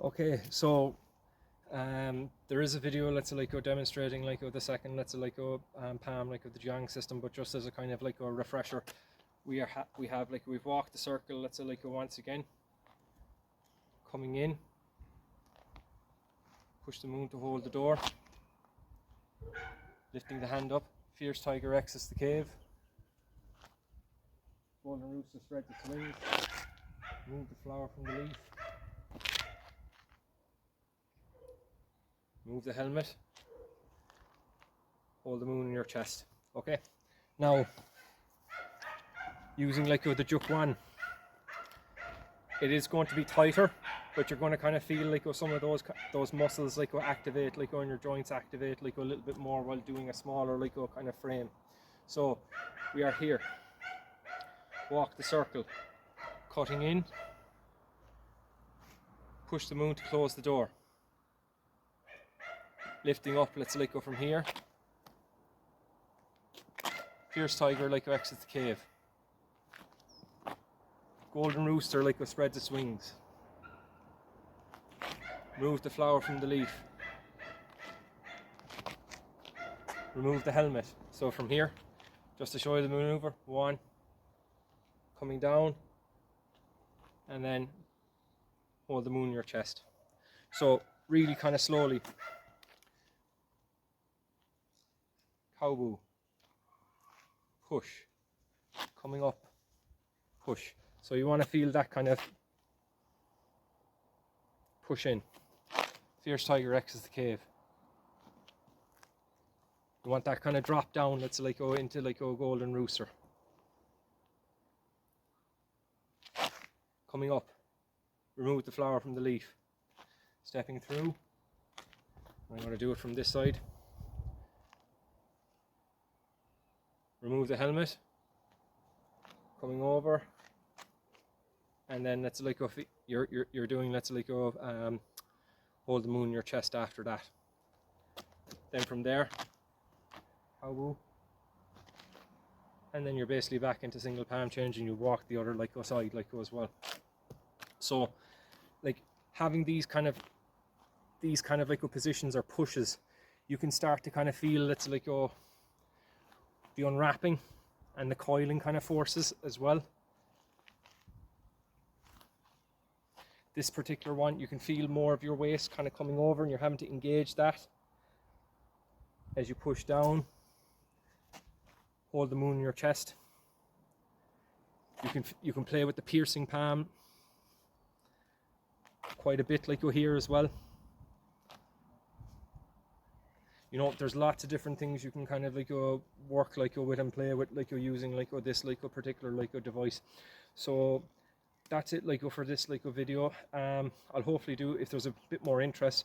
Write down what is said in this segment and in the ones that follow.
Okay, so there is a video, let's say, like demonstrating like the second, let's say, like palm like of the Jiang system, but just as a kind of like a refresher, we have like we've walked the circle, let's say, like once again, coming in, push the moon to hold the door, lifting the hand up, fierce tiger exits the cave, golden rooster spreads its wings, move the flower from the leaf, move the helmet, hold the moon in your chest. Okay, now using like the juk one, it is going to be tighter, but you're going to kind of feel like some of those muscles like activate, like on your joints activate like a little bit more while doing a smaller like kind of frame. So we are here, walk the circle, cutting in, push the moon to close the door, lifting up, let's like go from here, fierce tiger like exits the cave, golden rooster like spreads its wings, remove the flower from the leaf, remove the helmet. So from here, just to show you the maneuver, one, coming down, and then hold the moon in your chest. So really kind of slowly, cow boo, push, coming up, push. So you want to feel that kind of push in. Fierce tiger exits the cave. You want that kind of drop down, let's like go into like a golden rooster. Coming up, remove the flower from the leaf. Stepping through. I'm going to do it from this side. Remove the helmet. Coming over. And then let's like go, you're doing let's like go hold the moon in your chest after that. Then from there, and then you're basically back into single palm change, and you walk the other like go side like go as well. So like having these kind of like positions or pushes, you can start to kind of feel let's like go the unwrapping and the coiling kind of forces as well. This particular one, you can feel more of your waist kind of coming over, and you're having to engage that as you push down. Hold the moon in your chest. You can play with the piercing palm quite a bit, like you're here as well. You know, there's lots of different things you can kind of like work like with and play with, like you're using like this like a particular like a device. So that's it like for this like a video. I'll hopefully do, if there's a bit more interest,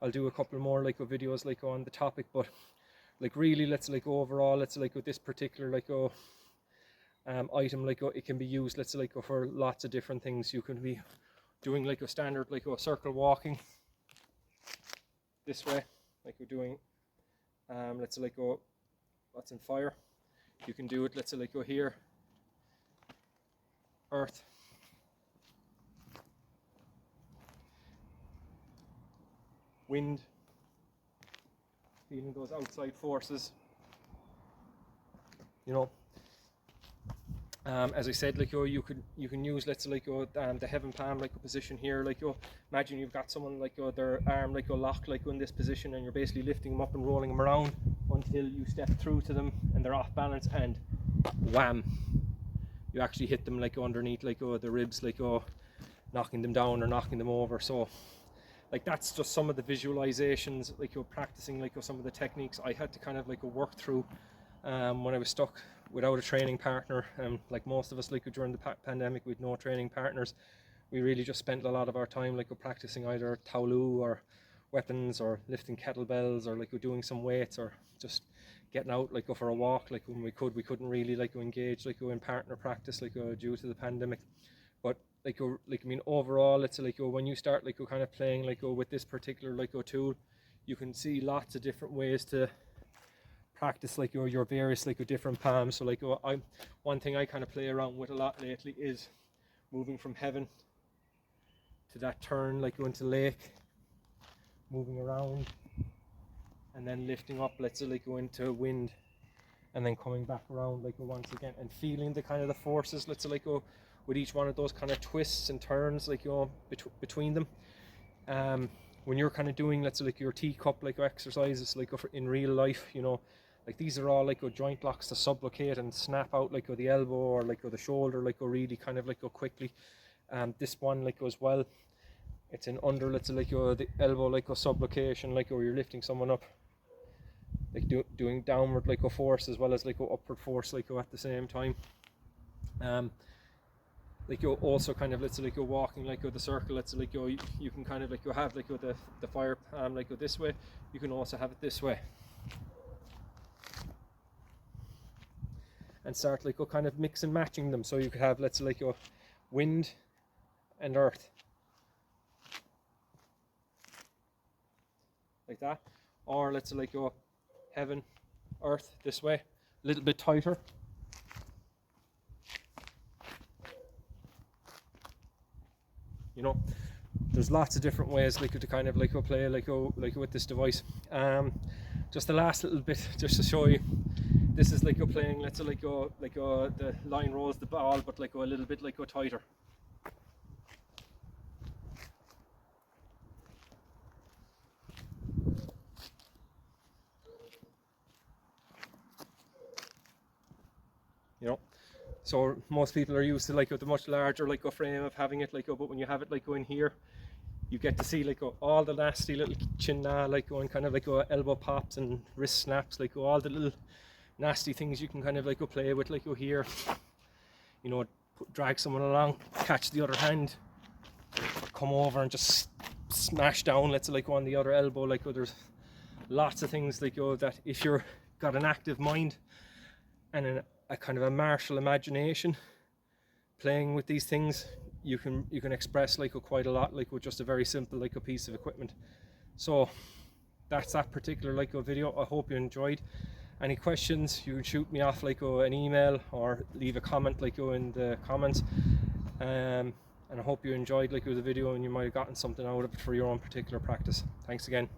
I'll do a couple more like videos like on the topic, but like really let's like overall let's like with this particular like item like it can be used let's like for lots of different things. You can be doing like a standard like a circle walking this way, like we're doing let's like go what's in fire. You can do it let's like go here, earth, wind, feeling those outside forces, you know. As I said, like you can use let's say like the heaven palm like a position here, like imagine you've got someone like their arm like locked like in this position, and you're basically lifting them up and rolling them around until you step through to them and they're off balance, and wham, you actually hit them like underneath like the ribs, like knocking them down or knocking them over. So like that's just some of the visualizations like you're practicing like some of the techniques I had to kind of like work through when I was stuck without a training partner. Like most of us like during the pandemic with no training partners, we really just spent a lot of our time like practicing either taolu or weapons or lifting kettlebells or like doing some weights or just getting out like for a walk like when we couldn't really like engage like in partner practice like due to the pandemic. But like I mean overall it's like when you start like kind of playing like with this particular like tool, you can see lots of different ways to practice like your various like different palms. So like one thing I kind of play around with a lot lately is moving from heaven to that turn, like go into lake, moving around, and then lifting up, let's say like go into wind, and then coming back around like once again, and feeling the kind of the forces, let's say like go with each one of those kind of twists and turns, like between them. When you're kind of doing, let's say like your teacup like exercises, like in real life, like these are all like joint locks to sublocate and snap out like the elbow or like the shoulder, like really kind of like quickly. This one like as well, it's in under, let's say like the elbow like sublocation, like you're lifting someone up, like doing downward like force as well as like upward force like at the same time. Like you're also kind of, let's say like you're walking like the circle, let's say like you can kind of like have like the fire palm like this way, you can also have it this way, and start like kind of mix and matching them. So you could have, let's say like your wind and earth like that, or let's say like your heaven, earth this way, a little bit tighter. There's lots of different ways like to kind of like play like with this device. Just the last little bit, just to show you, this is like playing, let's say like the line rolls the ball, but like a little bit like tighter. So most people are used to like the much larger like frame of having it like, but when you have it like in here, you get to see like all the nasty little chin like going kind of like elbow pops and wrist snaps, like all the little nasty things you can kind of like play with like here. Drag someone along, catch the other hand, come over and just smash down, let's say like on the other elbow. Like there's lots of things like that if you're got an active mind and a kind of a martial imagination playing with these things, you can express like quite a lot like with just a very simple like a piece of equipment. So that's that particular like video. I hope you enjoyed. Any questions, you can shoot me off like an email or leave a comment like in the comments, and I hope you enjoyed like the video and you might have gotten something out of it for your own particular practice. Thanks again.